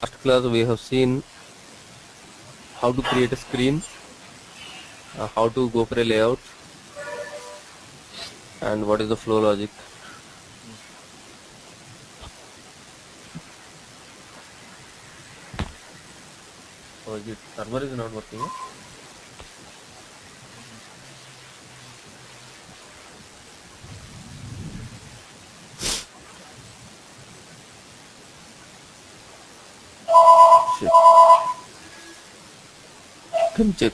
Last class we have seen how to create a screen, how to go for a layout, and what is the flow logic. Oh, the server is not working. Shit.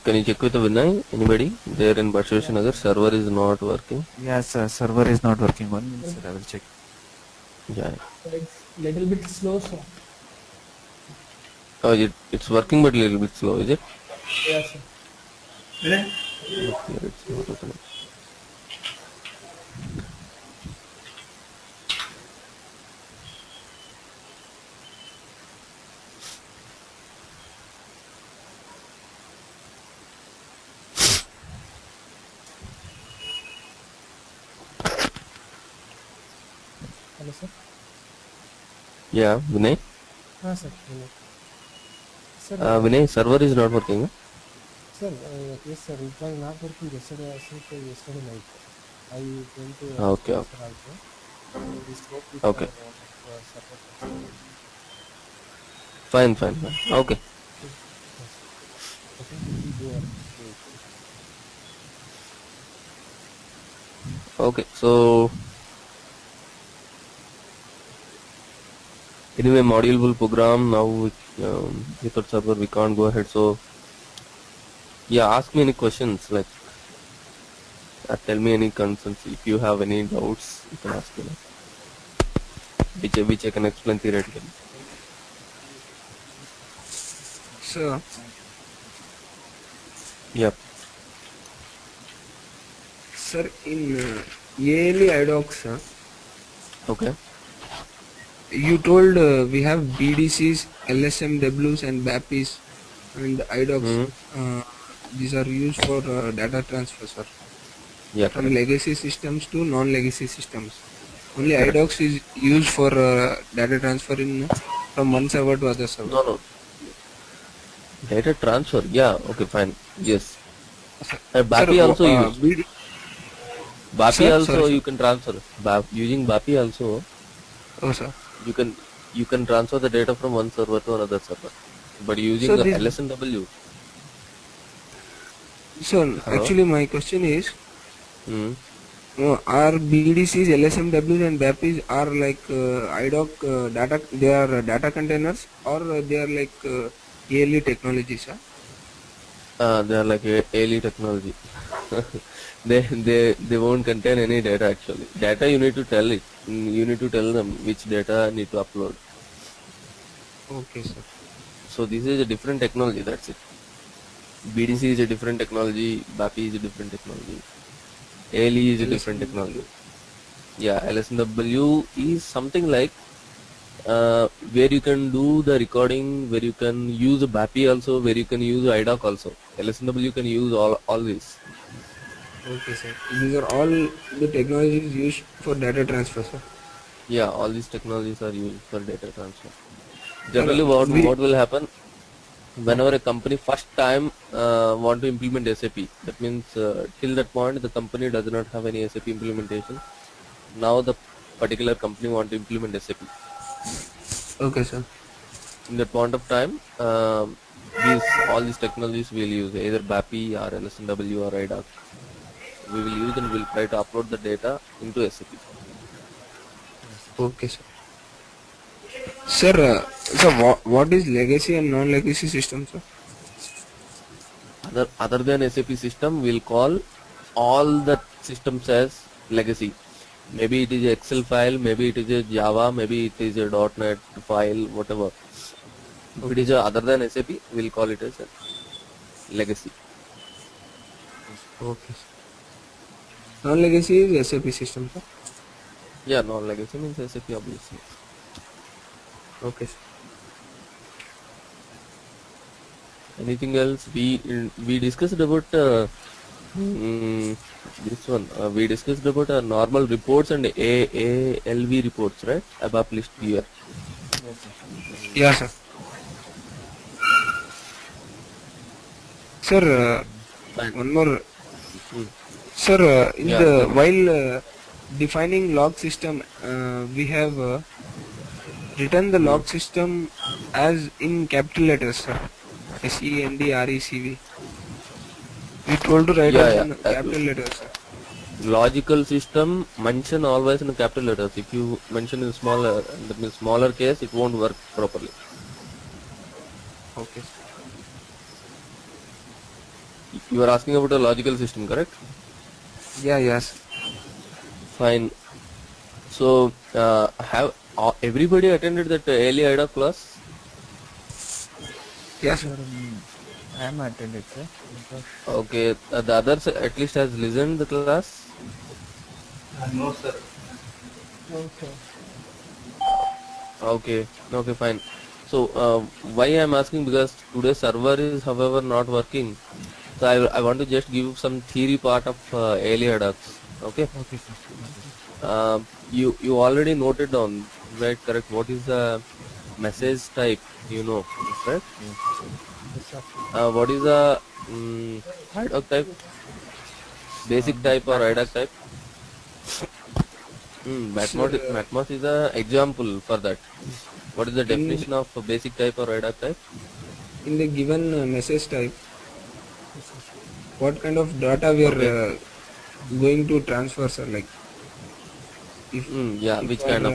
Can you check with the Vinay? Anybody there in Bashvesh Nagar? Server is not working. Yes, server is not working. 1 minute, sir. I will check. Yeah. It's little bit slow, sir. Oh, it's working but a little bit slow, is it? Yes, sir. But here it's not opening. Hello, sir. Yeah, Vinay. Sir. Hello. Sir, Vinay, server is not working. Huh? sir, yes, sir. It was not working yesterday. I think yesterday night. I went to Okay, sir okay. also. We spoke with Okay. our support person. Fine. Okay. Yes. I think we will go on. Okay. So anyway, module program now without server we can't go ahead. So yeah, ask me any questions like tell me any concerns. If you have any doubts, you can ask me. Which I can explain theoretically. So, Yep. sir, in yearly IDOCs, Okay. you told we have BDCs, LSMWs, and BAPs, and IDOCs. Mm-hmm. These are used for data transfer, sir, Yeah, from correct. legacy systems to non-legacy systems. Only Correct. IDOCs is used for data transfer from one server to other server. No. Data transfer. Yeah. Okay. Fine. Yes. Sir, BAPI also use. BAPI sir, also sorry, sir. you can transfer. Using BAPI also Oh, sir. you can transfer the data from one server to another server. But using So this, LSMW. so Hello. actually my question is, Mm. are BDCs, LSMWs, and BAPs are like IDOC data? They are data containers, or they are like yearly technologies? Huh? They are like ALE technology. They won't contain any data actually. Data you need to tell it. You need to tell them which data need to upload. Okay, sir. So this is a different technology. That's it. BDC is a different technology. BAPI is a different technology. ALE is a different technology. LSMW. Yeah, LSMW is something like where you can do the recording, where you can use BAPI also, where you can use IDOC also. LSMW can use all this. Okay, sir. These are all the technologies used for data transfer, sir. Yeah, all these technologies are used for data transfer. Sir, Generally, we. what will happen Uh, whenever a company first time want to implement SAP? That means till that point the company does not have any SAP implementation. Now the particular company want to implement SAP. okay, sir. In that point of time, all these technologies we'll use either BAPI or LSMW or IDOC. We will use and we'll try to upload the data into SAP. Okay, sir. Sir, what is legacy and non-legacy system, sir? Other than SAP system, we'll call all the systems as legacy. Maybe it is a Excel file, maybe it is a Java, maybe it is a .NET file, whatever. If it Okay, is sir. other than SAP, we'll call it as a legacy. Okay, sir. Non-legacy is SAP system, sir. Yeah, non-legacy means SAP obviously. Okay, sir. Anything else? We discussed about mm, this one. We discussed about normal reports and ALV reports, right? ABAP list viewer. Yes, sir. Yeah, sir. Sir, Fine. one more. Hmm. Sir, in Yeah, the tell me. while defining log system, we have written the Hmm. log system as in capital letters, sir. SENDRECV. We told to write Yeah, as yeah. in capital letters, sir. Logical system mention always in capital letters. If you mention in smaller, that means smaller case, it won't work properly. Okay, sir. You are asking about a logical system, correct? Yeah, yes. Fine. So, have everybody attended that early IDA class? Yes, sir. Sir, I am attended, sir. Because Okay, the others at least has listened the class. No, sir. No, sir. Okay, okay, fine. So, why I am asking, because today's server is, however, not working. So, I want to just give some theory part of early adults. Okay. okay, sir. Okay, sir. You already noted down, right? Correct. What is the message type? You know, correct? Yes. Yes, sir. What is the IDOC type? Basic type or IDOC Matmos. type? Sir, Matmos is a example for that. What is the in definition of a basic type or IDOC type? in the given message type, Yes, sir. what kind of data we are Okay. going to transfer, sir? Like if Yeah. if Which kind of?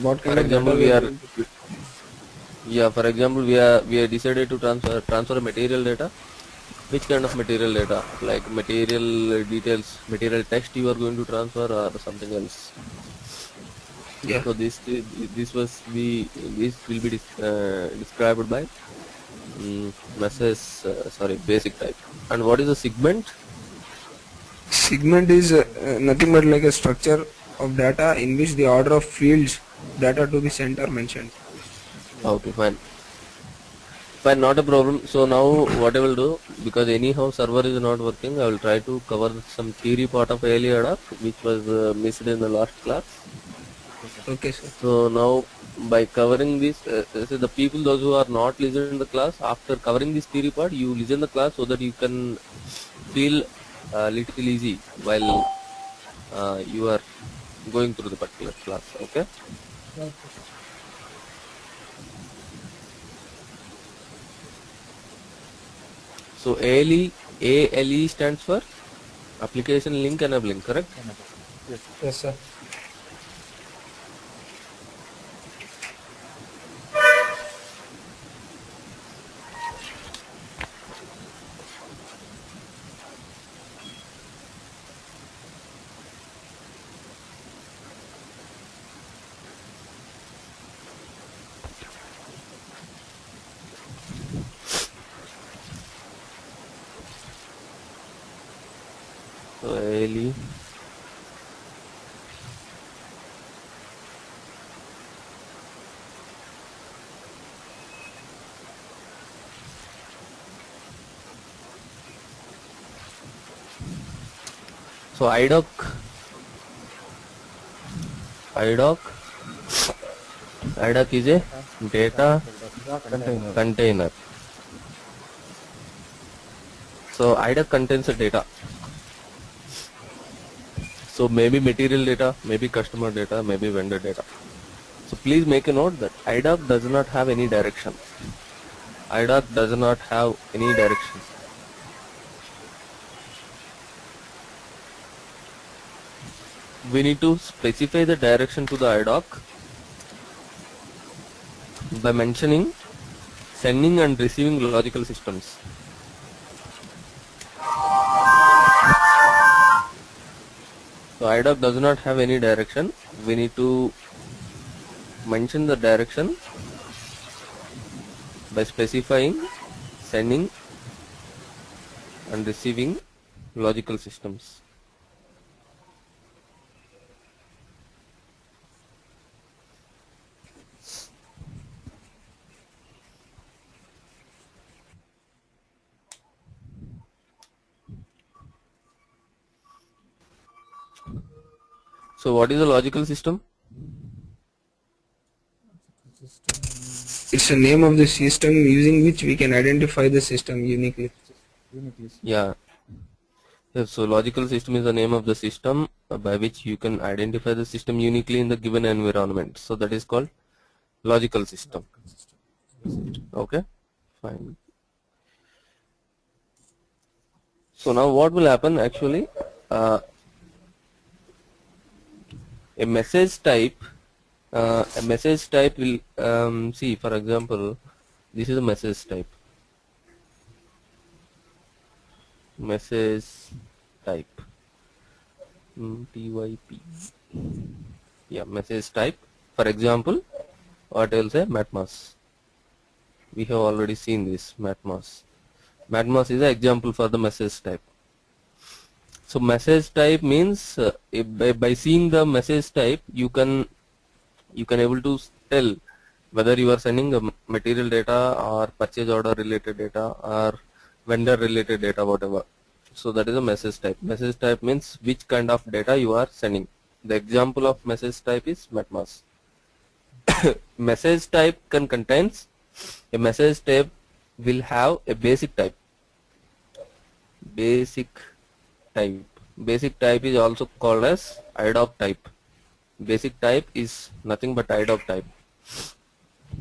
what For kind of data example, we we are are. going to. Yeah. For example, we are decided to transfer material data. Which kind of material data? Like material details, material text you are going to transfer or something else? Yeah. So this will be described by message sorry, basic type. And what is a segment? Segment is nothing but like a structure of data in which the order of fields data to be sent are mentioned. Okay, fine. Fine, not a problem. So now what I will do, because anyhow server is not working, I will try to cover some theory part of ALE which was missed in the last class. Okay, sir. Okay, sir. So now by covering this, so the people those who are not listening to the class, after covering this theory part, you listen the class so that you can feel a little easy while you are going through the particular class. Okay. Okay, sir. So ALE stands for application link enabling, correct? Another. Yes, sir. Yes, sir. So ALE. So IDOC is a Data. data Container. container. So IDOC contains a data. So maybe material data, maybe customer data, maybe vendor data. So please make a note that IDOC does not have any direction. IDOC does not have any direction. We need to specify the direction to the IDOC by mentioning sending and receiving logical systems. So IDOC does not have any direction. We need to mention the direction by specifying sending and receiving logical systems. So what is a logical system? System. It's the name of the system using which we can identify the system uniquely. Unique list. Yeah. Yes, so logical system is the name of the system by which you can identify the system uniquely in the given environment. So that is called logical system. Logical system. Yes, sir. Okay, fine. So now what will happen actually? A message type, will see, for example, this is a message type. Message type. TYP. Yeah, message type. For example, what I will say, matmas. We have already seen this matmas. Matmas is an example for the message type. So message type means by seeing the message type, you can able to tell whether you are sending a material data or purchase order related data or vendor related data, whatever. So that is a message type. Message type means which kind of data you are sending. The example of message type is matmas. Message type can contains a message type will have a basic type. Basic type. Basic type is also called as IDOC type. Basic type is nothing but IDOC type.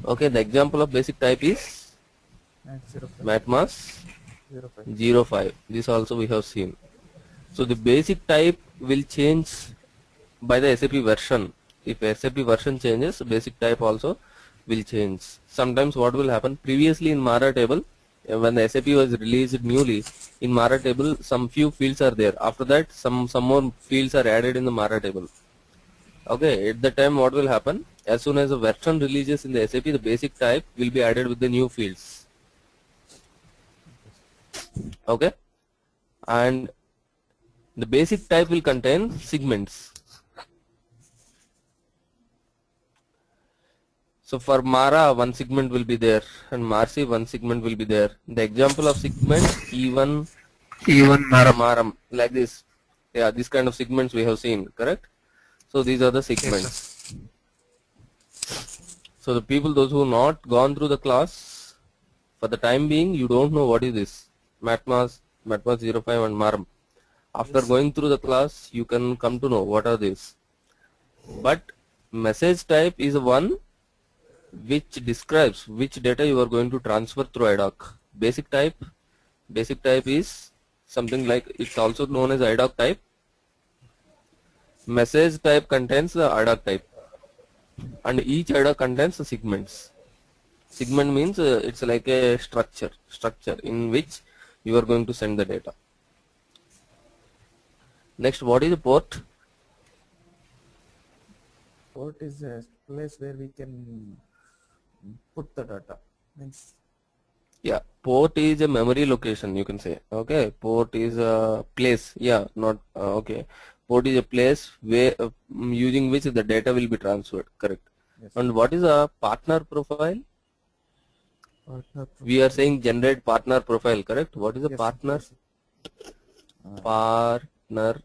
Okay, the example of basic type is 905 matmas 05. 05. This also we have seen. So the basic type will change by the SAP version. If SAP version changes, basic type also will change. Sometimes what will happen, previously in Mara table, when the SAP was released newly, in Mara table some few fields are there. After that some more fields are added in the Mara table. Okay, at the time what will happen, as soon as the version releases in the SAP, the basic type will be added with the new fields. Okay, and the basic type will contain segments. So for Mara, one segment will be there, and Marcy, one segment will be there. The example of segment E1 Even Maram. Maram, like this. Yeah, this kind of segments we have seen, correct? So these are the Yes, sir. segments. So the people, those who not gone through the class, for the time being, you don't know what is this. Matmas 05 and Maram. After going through the class, you can come to know what are these. But message type is one which describes which data you are going to transfer through IDOC. Basic type is something like, it's also known as IDOC type. Message type contains the IDOC type, and each IDOC contains the segments. Segment means it's like a structure in which you are going to send the data. Next, what is a port? Port is a place where we can put the data. Means Yeah, port is a memory location, you can say. Okay, port is a place. Yeah, not okay. Port is a place where using which the data will be transferred. Correct. yes. And what is a partner profile? Partner We are saying generate partner profile. Correct. What is a yes, partner? yes. Partner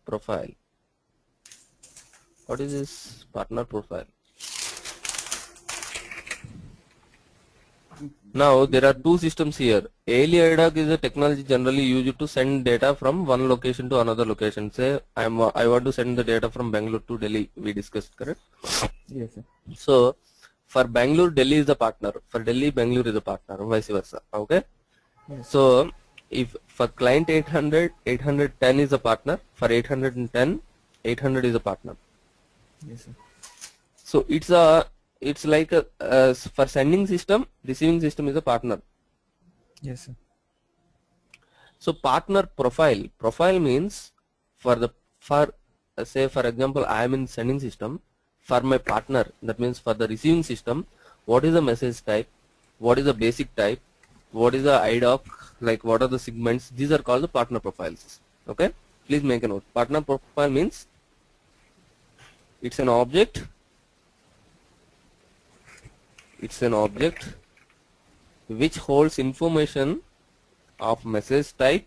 profile. What is this partner profile? Now there are two systems here. ALE IDOC is a technology generally used to send data from one location to another location. Say I want to send the data from Bangalore to Delhi. We discussed, correct? Yes, sir. So for Bangalore, Delhi is the partner. For Delhi, Bangalore is the partner. Vice versa. Okay. Yes. So if for client 800, 810 is a partner. For 810, 800 is a partner. Yes, sir. So it's like for sending system, receiving system is a partner. Yes, sir. So partner profile means for say for example I am in sending system, for my partner, that means for the receiving system, what is the message type, what is the basic type, what is the IDOC, like what are the segments, these are called the partner profiles. Okay, please make a note. Partner profile means it's an object which holds information of message type,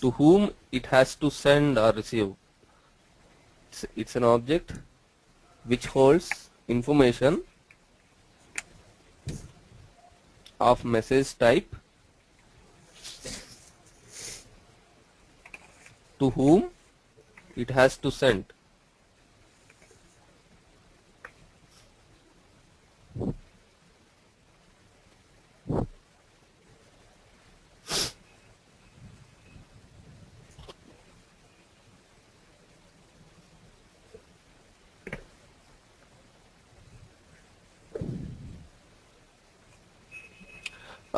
to whom it has to send or receive. it's an object which holds information of message type to whom it has to send.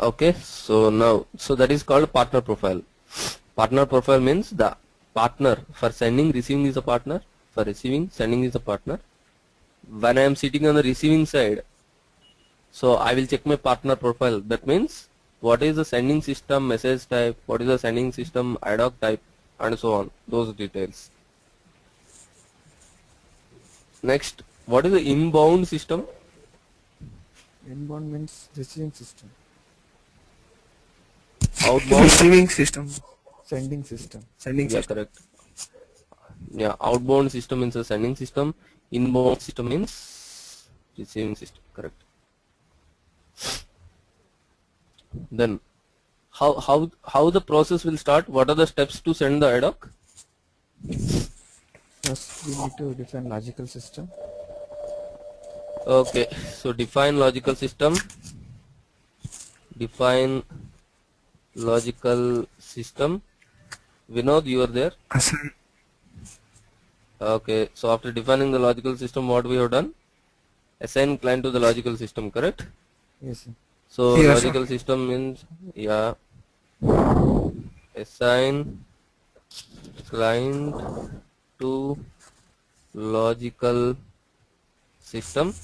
Okay, so that is called partner profile. Partner profile means the partner for sending, receiving is a partner, for receiving, sending is a partner. When I am sitting on the receiving side, so I will check my partner profile. That means what is the sending system message type, what is the sending system IDOC type, and so on, those details. Next, what is the inbound system? Inbound means receiving system. Outbound? Receiving system. Sending system. Sending Yeah, system. correct. Yeah, outbound system means a sending system, inbound system means receiving system, correct. Then how the process will start? What are the steps to send the IDOC? First, we need to define logical system. Okay, so define logical system. Define logical system. Vinod, you are there? Assign. Okay, so after defining the logical system, what we have done? Assign client to the logical system, correct? Yes, sir. So Yes, logical system means, yeah, assign client to logical system,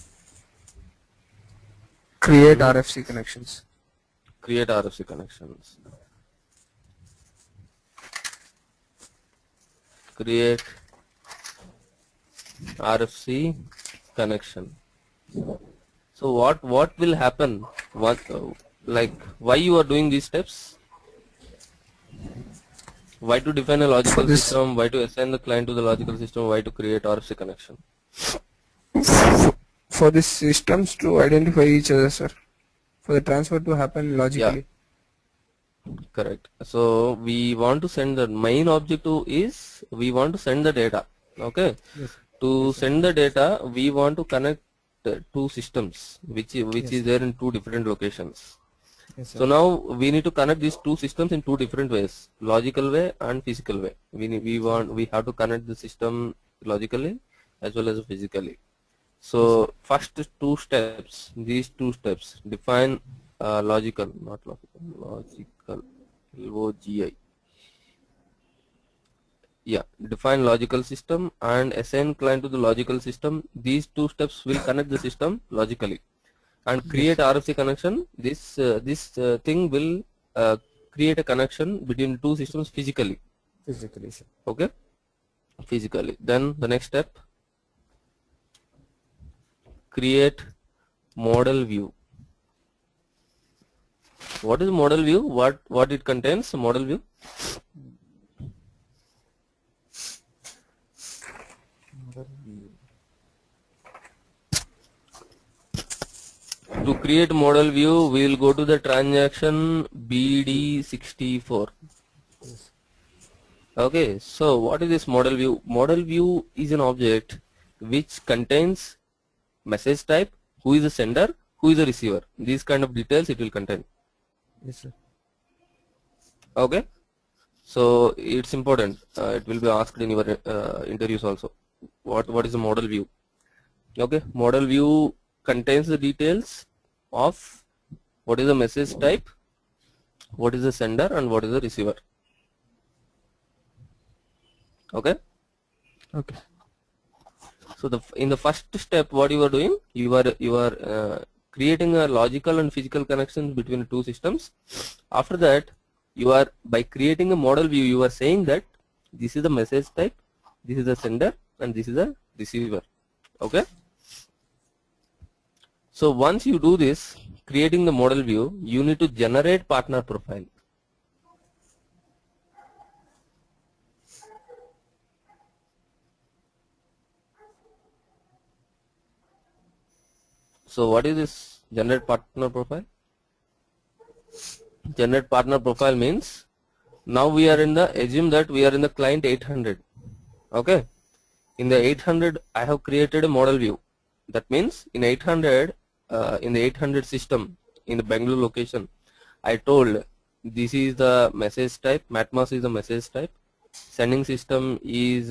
Create RFC connections. create RFC connections, create RFC connection. So what will happen? What like why you are doing these steps? Why to define a For logical this, system? Why to assign the client to the logical system? Why to create RFC connection? for these systems to identify each other, sir. For the transfer to happen logically. Correct. So we want to send the main objective is we want to send the data. Okay. Yes. To Yes, sir. send the data, we want to connect two systems, which Yes, is there in two different locations. Yes, sir. So now we need to connect these two systems in two different ways: logical way and physical way. We have to connect the system logically as well as physically. So first two steps, these two steps, define logical, not logical, logical, LOGI. Yeah, define logical system and assign client to the logical system. These two steps will connect the system logically, and create RFC connection. This thing will create a connection between two systems physically. Physically, sir. Okay, physically. Then the next step, create model view. What is model view? What it contains? Model view. Model view. To create model view, we will go to the transaction BD64. Yes. Okay, so what is this model view? Model view is an object which contains message type, who is the sender, who is the receiver. These kind of details it will contain. Yes, sir. Okay, so it's important. It will be asked in your interviews also. What is a model view? Okay, model view contains the details of what is the message type, what is the sender, and what is the receiver. Okay. Okay. So in the first step, what you are doing, you are creating a logical and physical connections between two systems. After that, you are by creating a model view, you are saying that this is the message type, this is the sender, and this is the receiver. Okay. So once you do this, creating the model view, you need to generate partner profile. So what is this generate partner profile? Generate partner profile means now we are in the, assume that we are in the client 800. Okay. In the 800 I have created a model view. That means in 800, in the 800 system in the Bangalore location, I told this is the message type, Matmas is the message type, sending system is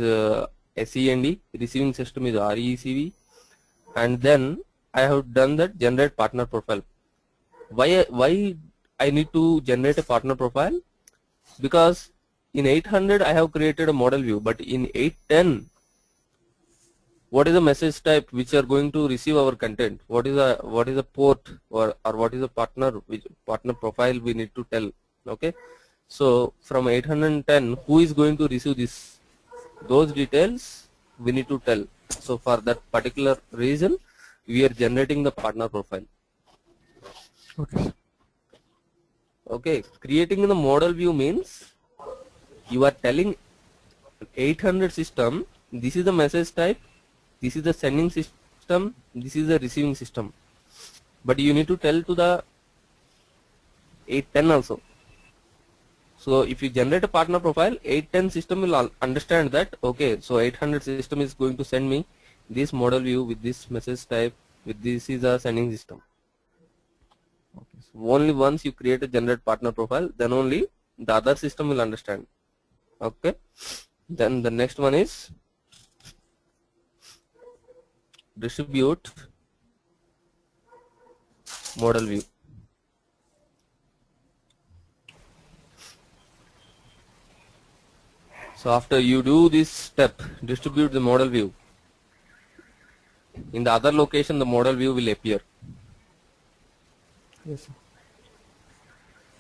SEND, receiving system is RECV, and then I have done that generate partner profile. Why I need to generate a partner profile? Because in 800 I have created a model view, but in 810 what is the message type which are going to receive our content? What is a port or what is a partner, which partner profile we need to tell? Okay, so from 810 who is going to receive this, those details we need to tell. So for that particular reason we are generating the partner profile. Okay. Okay, creating the model view means you are telling 800 system this is the message type, this is the sending system, this is the receiving system, but you need to tell to the 810 also. So if you generate a partner profile, 810 system will understand that, okay, so 800 system is going to send me this model view with this message type, with this is a sending system. Okay. So only once you create a generate partner profile, then only the other system will understand. Okay, then the next one is distribute model view. So after you do this step, distribute the model view, in the other location the model view will appear. Yes, sir.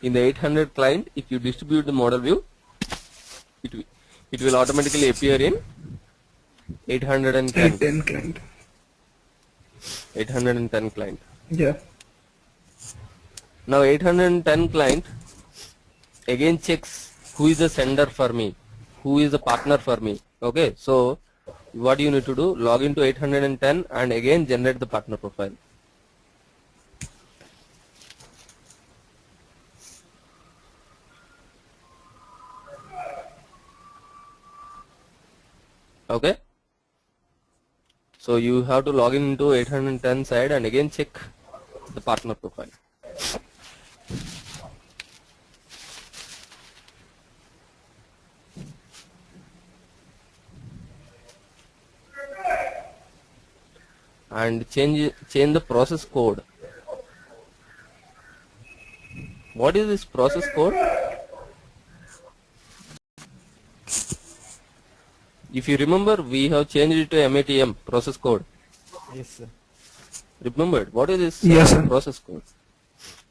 In the 800 client, if you distribute the model view, it will automatically appear in 810. 810 client. 810 client. Yeah. Now 810 client again checks who is the sender for me, who is the partner for me. Okay, so what you need to do, log into 810 and again generate the partner profile. Okay, so you have to log in into 810 side and again check the partner profile. And change the process code. What is this process code? If you remember, we have changed it to MATM process code. Yes, sir. Remember, what is this Yes, sir. process code?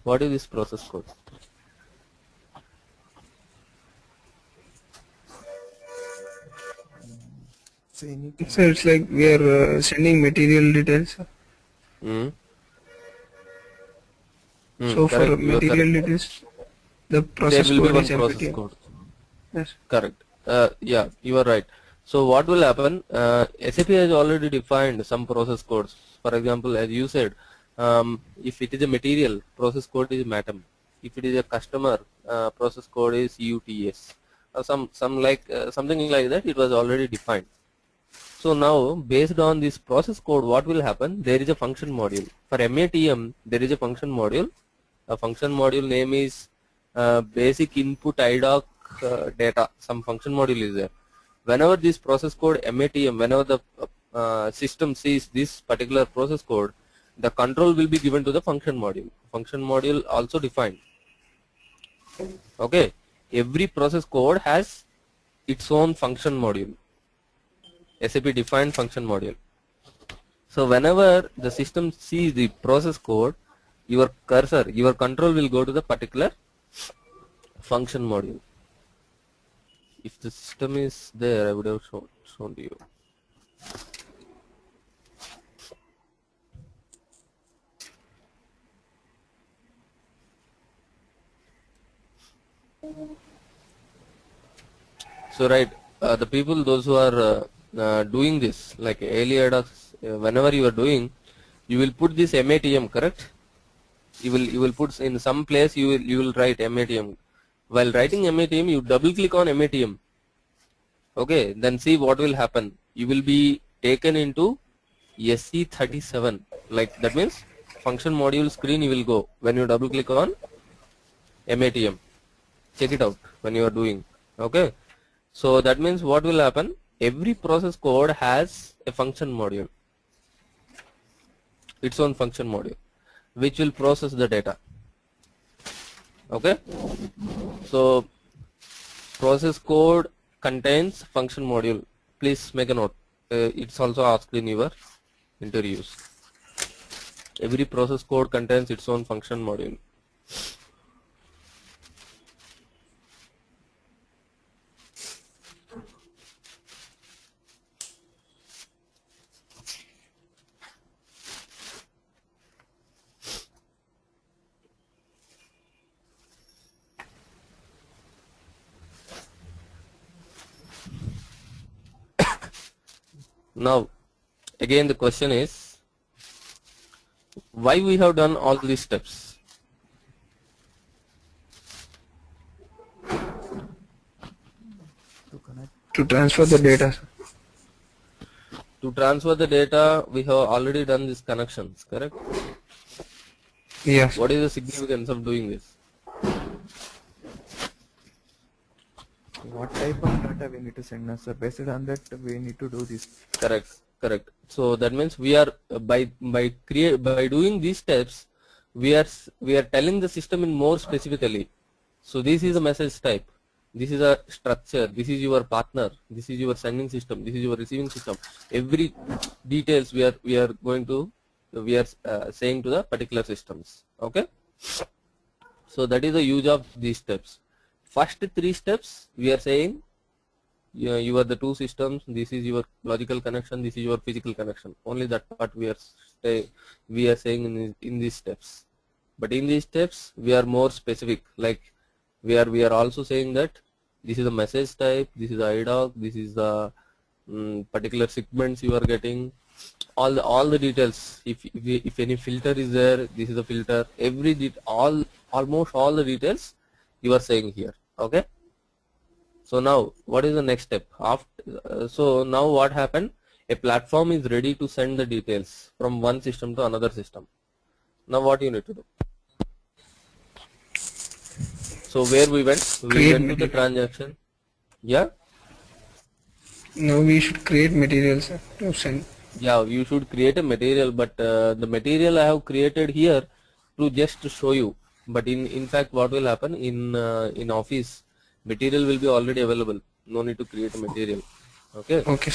What is this process code? So you need to So it's like we are sending material details. Hmm. So for Correct. You are material correct. details, the There process will be code one is process MPTM. code. Yes. Correct. Yeah, you are right. So what will happen? SAP has already defined some process codes. For example, as you said, if it is a material, process code is MATM. If it is a customer, process code is UTS. Or something like that. It was already defined. So now, based on this process code, what will happen? There is a function module. For MATM, there is a function module. A function module name is basic input IDOC data. Some function module is there. Whenever this process code MATM, whenever the system sees this particular process code, the control will be given to the function module. Function module also defined. Okay. Every process code has its own function module. SAP defined function module. So whenever the system sees the process code, your cursor, your control will go to the particular function module. If the system is there, I would have shown to you. So right, the people, those who are doing this, like earlier, whenever you are doing, you will put this MATM, correct? You will put in some place, you will write MATM. While writing MATM, you double click on MATM. Okay, then see what will happen. You will be taken into SC37. Like that means function module screen you will go when you double click on MATM. Check it out when you are doing. Okay, so that means what will happen? Every process code has a function module, its own function module, which will process the data. Okay, so process code contains function module. Please make a note. It's also asked in your interviews. Every process code contains its own function module. Now, again the question is, why we have done all these steps? To connect. To transfer the data, sir. To transfer the data, we have already done these connections, correct? Yes. What is the significance of doing this? What type of data we need to send us? So based on that, we need to do this. Correct, correct. So that means we are by doing these steps, we are telling the system in more specifically. So this is a message type. This is a structure. This is your partner. This is your sending system. This is your receiving system. Every details we are saying to the particular systems. Okay. So that is the use of these steps. First 3 steps we are saying, you are the two systems. This is your logical connection. This is your physical connection. Only that part we are saying in these steps. But in these steps we are more specific. Like we are also saying that this is a message type. This is IDOC. This is the particular segments you are getting. All the details. If any filter is there, this is a filter. Almost all the details you are saying here. Okay. So now what is the next step? So now what happened? A platform is ready to send the details from one system to another system. Now what you need to do? So where we went? We went to the transaction. Yeah. Now we should create materials, sir, to send. Yeah, you should create a material, but the material I have created here to just show you. But in fact, what will happen in Office, material will be already available. No need to create a material. Okay. Okay.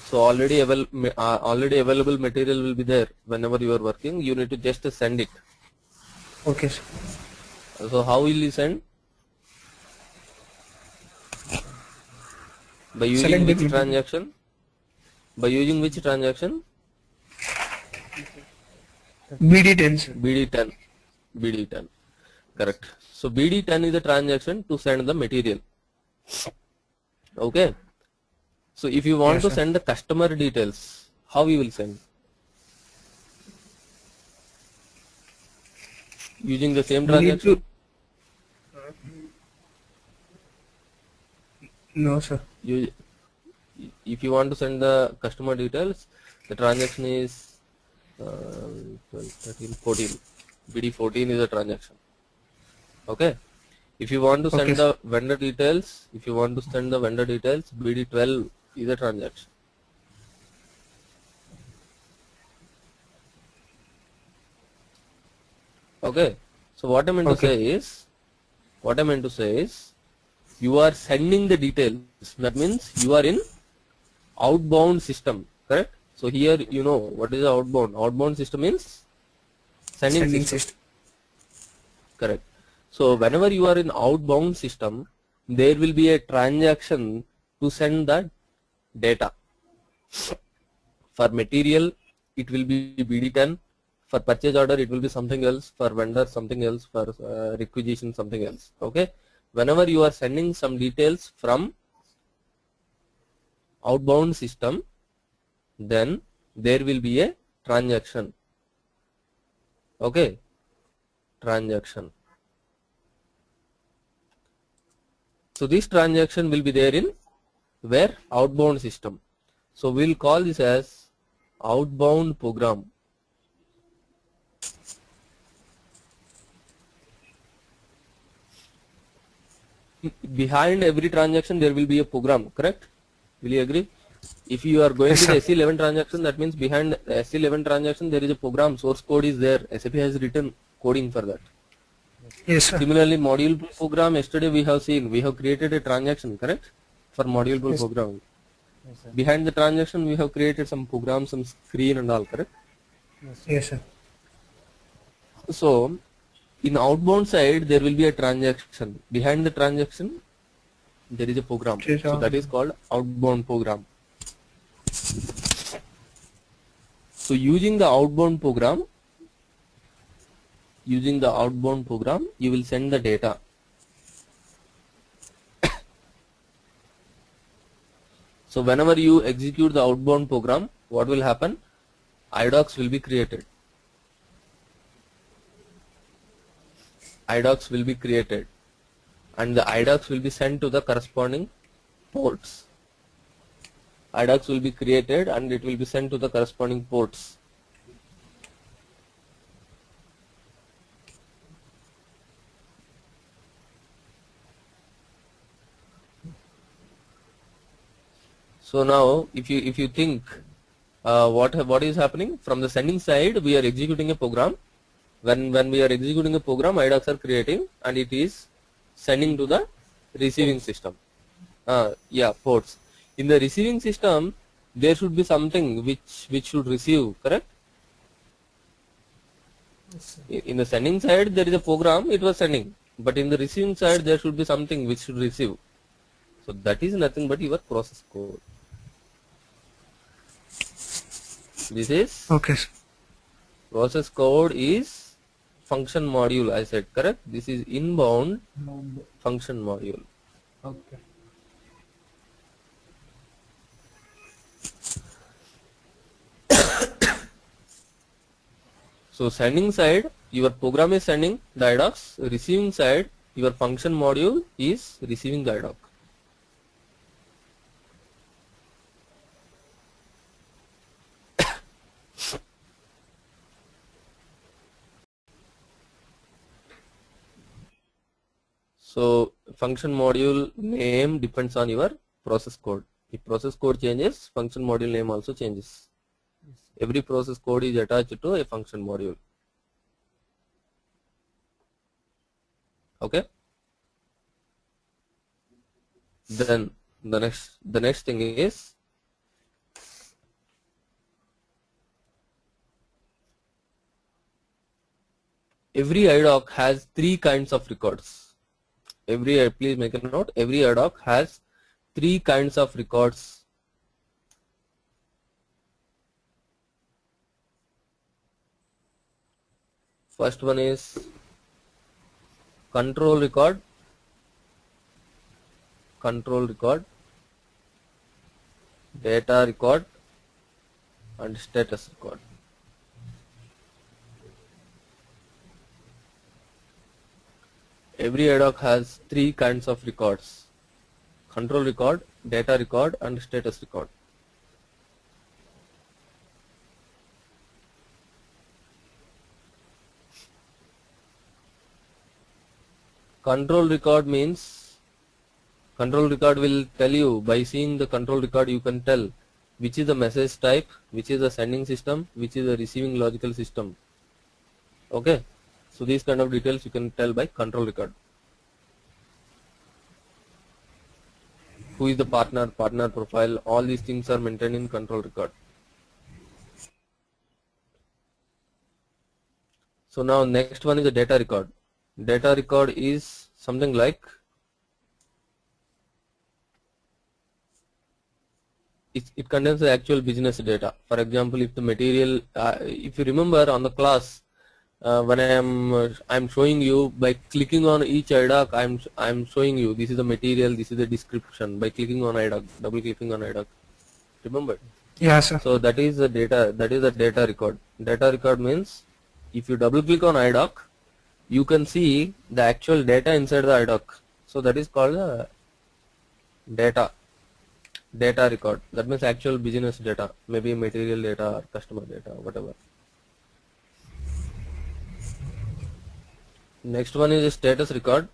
So already available material will be there whenever you are working. You need to just send it. Okay, sir. So how will you send? By using which transaction? By using which transaction? BD10, sir. BD10. BD10. Correct. So BD10 is a transaction to send the material. Okay. So if you want to send the customer details, how you will send? Using the same transaction? No, sir. If you want to send the customer details, the transaction is 12, 13, 14. BD14 is a transaction. Okay. If you want to send the vendor details, BD12 is a transaction. Okay. So what I meant to say is, you are sending the details. That means you are in outbound system, correct? So here you know what is the outbound. Outbound system means sending system. Correct. So whenever you are in outbound system, there will be a transaction to send the data. For material, it will be BD10. For purchase order, it will be something else. For vendor, something else. For requisition, something else. Okay. Whenever you are sending some details from outbound system, then there will be a transaction. Okay, transaction. So this transaction will be there in where? Outbound system. So we'll call this as outbound program. Behind every transaction there will be a program, correct? Will you agree? If you are going Yes, to the sir. SE11 transaction, that means behind the SE11 transaction there is a program, source code is there, SAP has written coding for that. Yes, sir. Similarly, module pool program, yesterday we have seen, we have created a transaction, correct? For module pool Yes. programming. Yes, sir. Behind the transaction we have created some program, some screen and all, correct? Yes, sir. Yes, sir. So, in outbound side there will be a transaction. Behind the transaction there is a program. Yes, So sir. that is called outbound program. So using the outbound program, you will send the data. So whenever you execute the outbound program, what will happen? IDOCs will be created. IDOCs will be created and the IDOCs will be sent to the corresponding ports. IDOCs will be created and it will be sent to the corresponding ports. So now if you think what is happening from the sending side, we are executing a program. When we are executing a program, IDOCs are creating and it is sending to the receiving system. Yeah, ports. In the receiving system, there should be something which should receive, correct? Yes, sir. In the sending side, there is a program, it was sending. But in the receiving side, there should be something which should receive. So that is nothing but your process code. This is Okay, sir. process code is function module, I said, correct? This is inbound function module. Okay. So sending side, your program is sending the IDOCs. Receiving side, your function module is receiving the IDOC. So function module name depends on your process code. If process code changes, function module name also changes. Every process code is attached to a function module. Okay. Then the next thing is every IDOC has three kinds of records. Please make a note. Every IDOC has three kinds of records. First one is control record, data record, and status record. Every IDOC has three kinds of records: control record, data record, and status record. Control record means control record will tell you, by seeing the control record you can tell which is the message type, which is the sending system, which is the receiving logical system. Okay, so these kind of details you can tell by control record. Who is the partner profile, all these things are maintained in control record. So now next one is the data record. Data record is something like it contains the actual business data. For example, if the material, if you remember on the class, when I'm showing you by clicking on each IDOC, I'm showing you this is the material, this is the description by clicking on IDOC, double clicking on IDOC. Remember? Yeah, sir. So that is the data. That is the data record. Data record means if you double click on iDoc, you can see the actual data inside the iDoc. So that is called the data record. That means actual business data, maybe material data or customer data, whatever. Next one is a status record.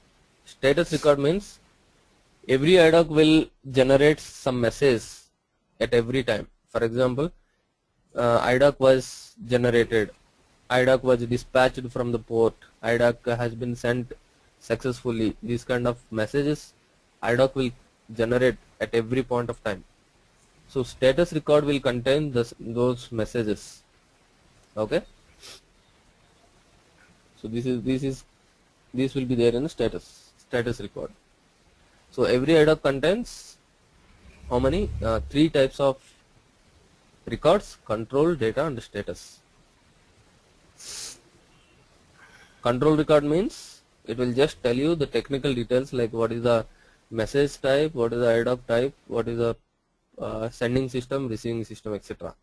Status record means every iDoc will generate some message at every time. For example, iDoc was generated, iDoc was dispatched from the port, iDoc has been sent successfully. These kind of messages iDoc will generate at every point of time. So status record will contain those messages. Okay. So this will be there in the status record. So every iDoc contains how many? 3 types of records: control, data, and status. Control record means it will just tell you the technical details, like what is the message type, what is the iDoc type, what is the sending system, receiving system, etc.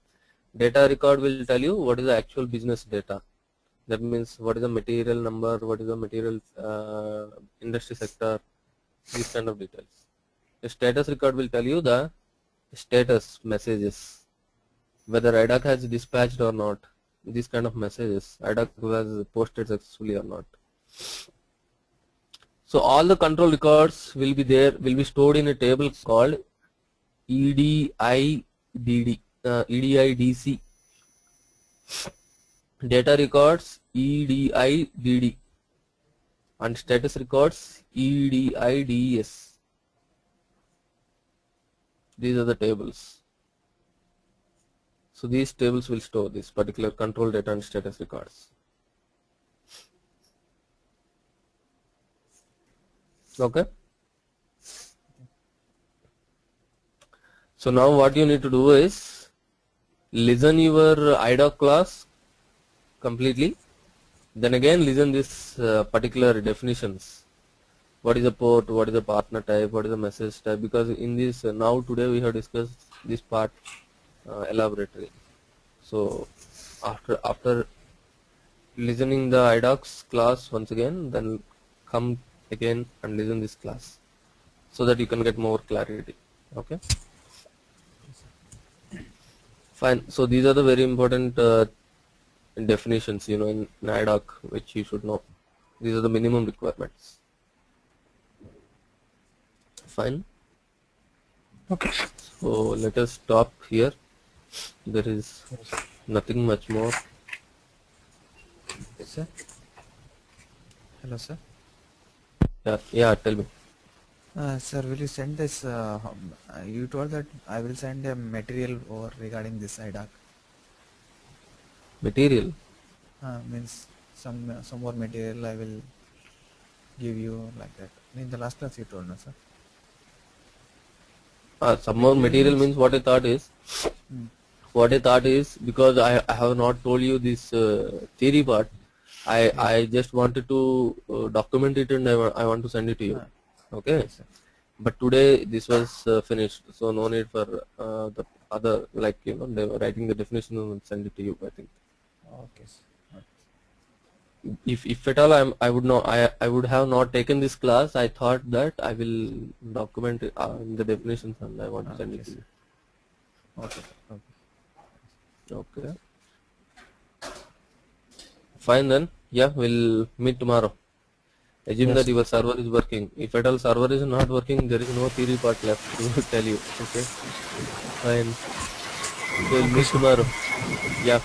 Data record will tell you what is the actual business data. That means what is the material number, what is the material industry sector, these kind of details. The status record will tell you the status messages, whether iDoc has dispatched or not. These kind of messages, iDoc was posted successfully or not. So all the control records will be there, will be stored in a table called EDIDC. Data records EDIDD, and status records EDIDES. These are the tables. So these tables will store this particular control data and status records. Okay. So now what you need to do is listen your iDoc class completely. Then again listen this particular definitions. What is a port? What is a partner type? What is a message type? Because in this now today we have discussed this part elaborately. So after listening the iDocs class once again, then come again and listen this class, so that you can get more clarity. Okay. Fine. So these are the very important definitions, in iDoc, which you should know. These are the minimum requirements. Fine. Okay. So let us stop here. There is nothing much more. Sir. Hello, sir. Yeah. Tell me. Sir, will you send this? You told that I will send a material over regarding this iDoc. Material. Means some more material I will give you like that. In the last class you told, no, sir. Some more material means what I thought is. What I thought is, because I have not told you this theory part, I just wanted to document it, and I want to send it to you. Okay. Yes, sir. But today this was finished, so no need for the other, like they were writing the definition and send it to you. I think Okay, sir. if at all I would know, I would have not taken this class. I thought that I will document the definitions and I want to send it to you. Okay, sir. Okay. Okay. Fine then. Yeah, we'll meet tomorrow. Assume that your server is working. If at all server is not working, there is no theory part left to tell you. Okay. Fine. We'll meet tomorrow. Yeah.